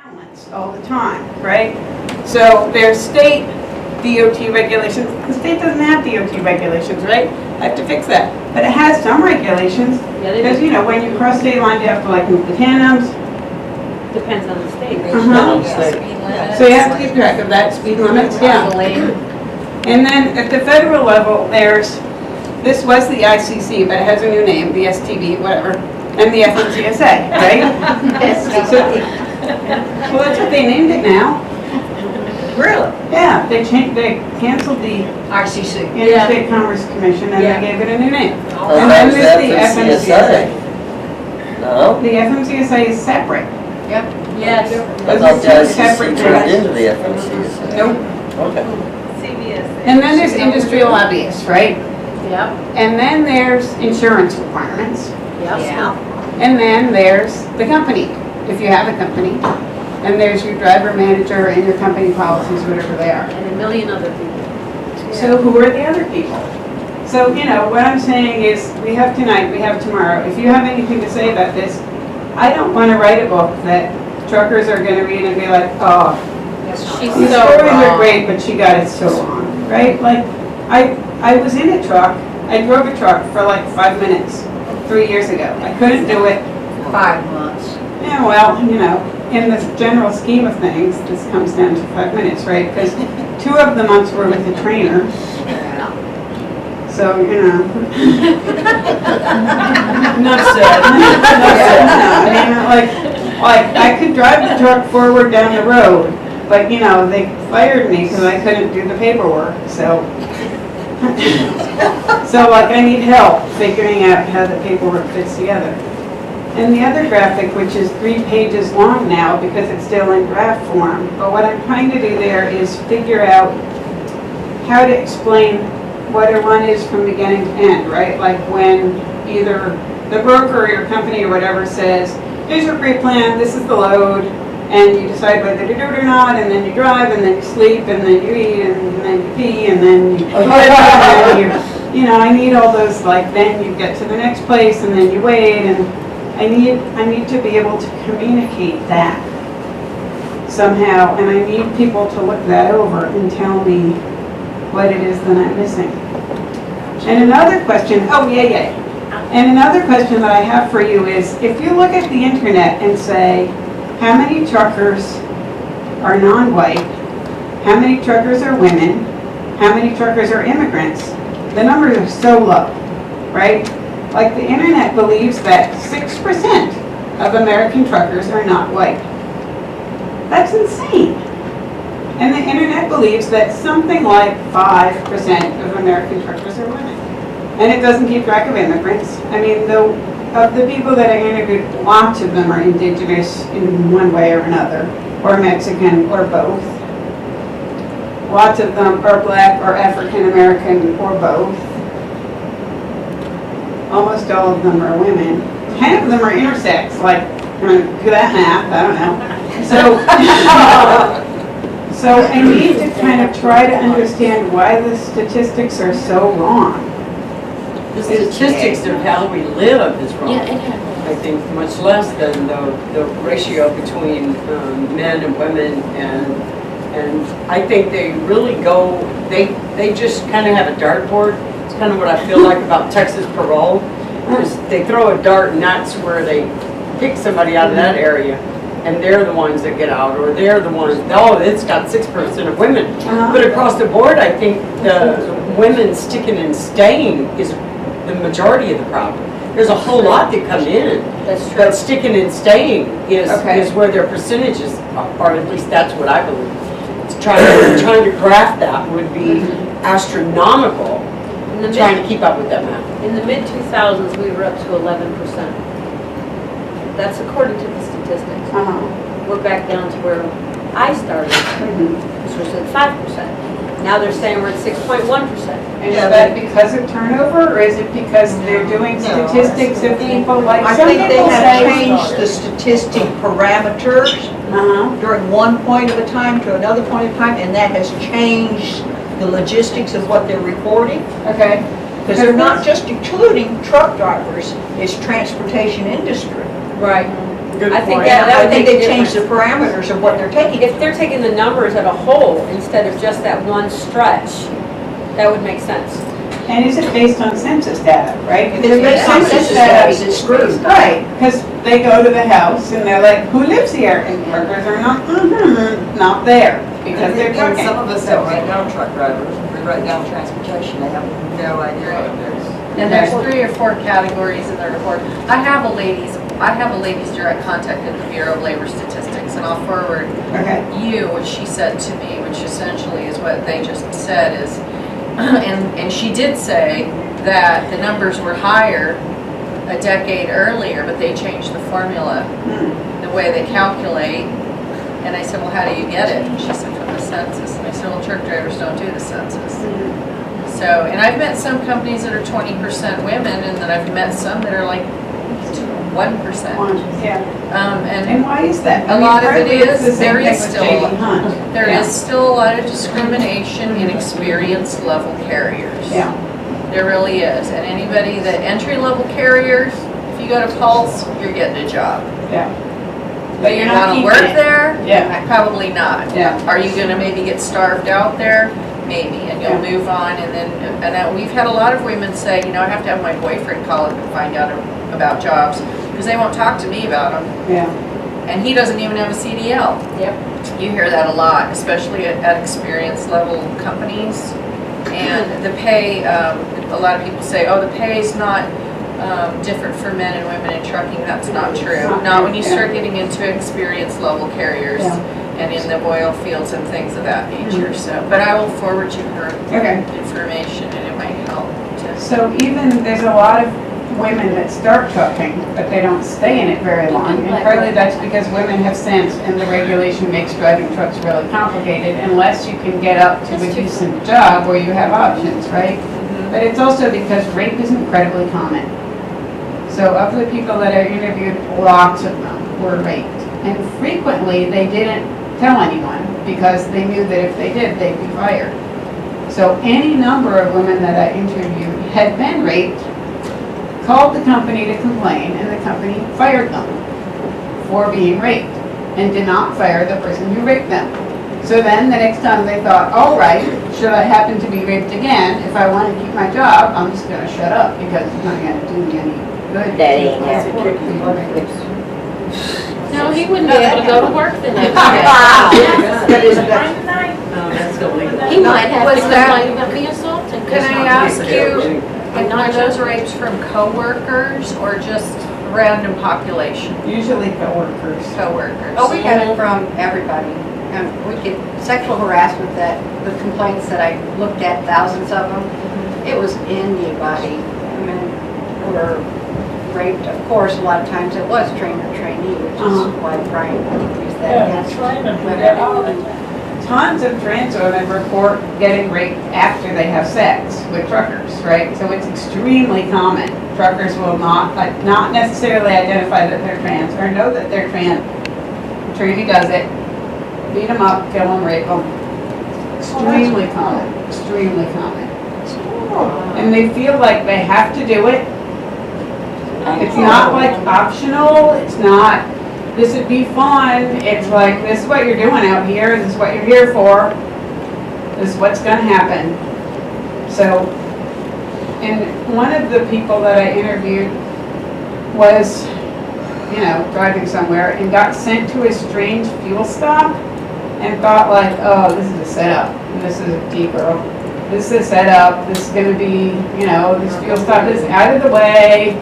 balanced all the time, right? So there's state DOT regulations. The state doesn't have DOT regulations, right? I have to fix that. But it has some regulations. Because, you know, when you cross state lines, you have to like move the tandems. Depends on the state. So you have to keep track of that, speed limits, yeah. And then at the federal level, this was the ICC, but it has a new name, the STB, whatever, and the FMCSA, right? Well, that's what they named it now. Really? Yeah, they canceled the ICC. Interstate Commerce Commission and they gave it a new name. Oh, And then that there's was the FMCSA. No? The FMCSA is separate. Yes. I thought the ICC turned into the FMCSA. Nope. Okay. And then there's industrial lobbyists, right? Yep. And then there's insurance requirements. Yep. And then there's the company, if you have a company. And there's your driver, manager, and your company policies, whatever they are. And a million other people. So who are the other people? So, you know, what I'm saying is, we have tonight, we have tomorrow. If you have anything to say about this, I don't want to write a book that truckers are going to read and be like, oh, She's these so stories are wrong. great, but she got it so wrong, right? Like, I was in a truck, I drove a truck for like 5 minutes 3 years ago. I couldn't do it. 5 months. Yeah, well, you know, in the general scheme of things, this comes down to 5 minutes, right? Because 2 of the months were with a trainer. So, you know. Enough said. I mean, like I could drive the truck forward down the road, but you know, they fired me because I couldn't do the paperwork, so. So like I need help figuring out how the paperwork fits together. And the other graphic, which is 3 pages long now because it's still in draft form, but what I'm trying to do there is figure out how to explain what a run is from beginning to end, right? Like when either the broker or your company or whatever says, here's your pre-plan, this is the load, and you decide whether to do it or not, and then you drive, and then you sleep, and then you eat, and then you pee, and then you you know, I need all those, like, then you get to the next place, and then you wait, and I need to be able to communicate that somehow, and I need people to look that over and tell me what it is that I'm missing. And another question, and another question that I have for you is, if you look at the internet and say, how many truckers are non-white, how many truckers are women, how many truckers are immigrants, the numbers are so low, right? Like the internet believes that 6% of American truckers are not white. That's insane. And the internet believes that something like 5% of American truckers are women. And it doesn't keep track of immigrants. I mean, of the people that I interviewed, lots of them are indigenous in one way or another, or Mexican, or both. Lots of them are black or African American, or both. Almost all of them are women. 10 of them are intersex, like, do that math, I don't know. So I need to kind of try to understand why the statistics are so wrong. The statistics of how we live is wrong. I think much less than the ratio between men and women, and I think they really go, they just kind of have a dartboard. It's kind of what I feel like about Texas parole. They throw a dart and that's where they pick somebody out of that area. And they're the ones that get out, or they're the ones, oh, it's got 6% of women. But across the board, I think the women sticking and staying is the majority of the problem. There's a whole lot that come in. That's true. But sticking and staying is where their percentages are, or at least that's what I believe. It's trying to graph that would be astronomical, trying to keep up with that math. In the mid-2000s, we were up to 11%. That's according to the statistics. We're back down to where I started, which was at 5%. Now they're saying we're at 6.1%. And is that because of turnover, or is it because they're doing statistics of people like I some think they people have say? changed the statistic parameters during one point of a time to another point of time, and that has changed the logistics of what they're reporting. Okay. Because they're not just including truck drivers, it's transportation industry. Right. good I think point. that I would think make a they changed the difference. parameters of what they're taking. If they're taking the numbers at a whole instead of just that one stretch, that would make sense. And is it based on census data, right? If it's based on census data, it's screwed. Right, because they go to the house and they're like, who lives here? And workers are not there, because they're And trucking. some of us don't write down truck drivers, we write down transportation, they have no idea what it is. And there's 3 or 4 categories in the report. I have a ladies direct contact at the Bureau of Labor Statistics, and I'll forward Okay. you what she said to me, which essentially is what they just said is, and she did say that the numbers were higher a decade earlier, but they changed the formula, the way they calculate. And I said, well, how do you get it? And she said, from the census. And I said, well, truck drivers don't do the census. So, and I've met some companies that are 20% women, and then I've met some that are like 1%. Yeah. And And why is that? A lot of it partly it's is, the same there is thing with still- J.D. Hunt. there Yeah. is still a lot of discrimination in experience level carriers. Yeah. There really is. And anybody that entry level carriers, if you go to Pulse, you're getting a job. Yeah. Do But you you're not want to keeping work it. there? Yeah. Probably not. Yeah. Are you going to maybe get starved out there? Maybe, and you'll Yeah. move on. And then, we've had a lot of women say, I have to have my boyfriend call and find out about jobs because they won't talk to me about them. Yeah. And he doesn't even have a CDL. Yep. You hear that a lot, especially at experience level companies. And the pay, a lot of people say, oh, the pay is not different for men and women in trucking. That's not true. Not when you start getting into experience level carriers Yeah. and in the oil fields and things of that nature. So, but I will forward you her Okay. information, and it might help to. So even, there's a lot of women that start trucking, but they don't stay in it very long. And partly that's because women have sense and the regulation makes driving trucks really complicated unless you can get up to a decent job where you have options, right? But it's also because rape is incredibly common. So of the people that I interviewed, lots of them were raped. And frequently, they didn't tell anyone because they knew that if they did, they'd be fired. So any number of women that I interviewed had been raped, called the company to complain, and the company fired them for being raped and did not fire the person who raped them. So then the next time they thought, all right, should I happen to be raped again, if I want to keep my job, I'm just going to shut up because it's not going to do me any good. That ain't No, he wouldn't be able to go to work the next day. That is, that's, No, that's illegal. He might have to Was that- complain about me assaulting. Can I ask you, I'm are not those rapes from coworkers or just random population? Usually coworkers. Coworkers. Oh, we got it from everybody. We get sexual harassment, that the complaints that I looked at, thousands of them, it was anybody. Women were raped, of course, a lot of times it was trainer trainee, which is why Brian used that against women. Tons of trans women report getting raped after they have sex with truckers, right? So it's extremely common. Truckers will not necessarily identify that they're trans or know that they're trans. Trainee does it, beat them up, kill them, rape them. Extremely common, extremely common. And they feel like they have to do it. It's not like optional, it's not, this would be fun, it's like, this is what you're doing out here, this is what you're here for, this is what's gonna happen. So, and one of the people that I interviewed was, driving somewhere and got sent to a strange fuel stop and thought like, oh, this is a setup, this is a T-girl. This is a setup, this is gonna be, this fuel stop is out of the way,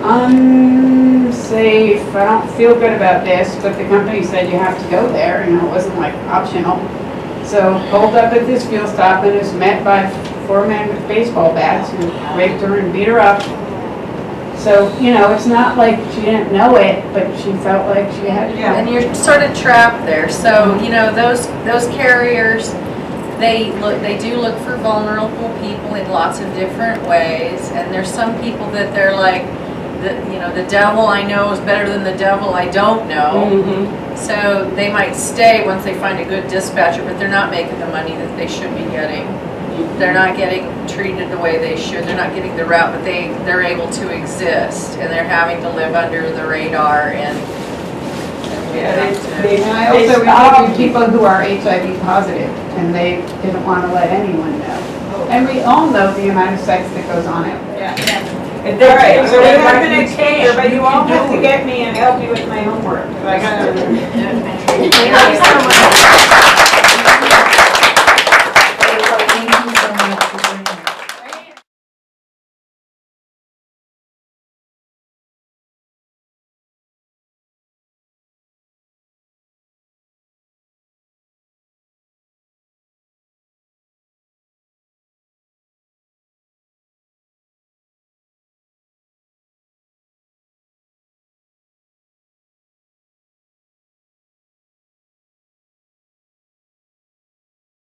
unsafe, I don't feel good about this, but the company said you have to go there, it wasn't like optional. So pulled up at this fuel stop and was met by 4 men with baseball bats who raped her and beat her up. So, it's not like she didn't know it, but she felt like she had to. And you're sort of trapped there. So, those carriers, they do look for vulnerable people in lots of different ways. And there's some people that they're like, the devil I know is better than the devil I don't know. So they might stay once they find a good dispatcher, but they're not making the money that they should be getting. They're not getting treated the way they should. They're not getting the route, but they're able to exist, and they're having to live under the radar. And And I also interviewed people who are HIV positive, and they didn't want to let anyone know. And we all know the amount of sex that goes on out there. And All right, so we they're have like, an exchange, but you all have to get me and help me with my homework. 'Cause I gotta. Thank you so much.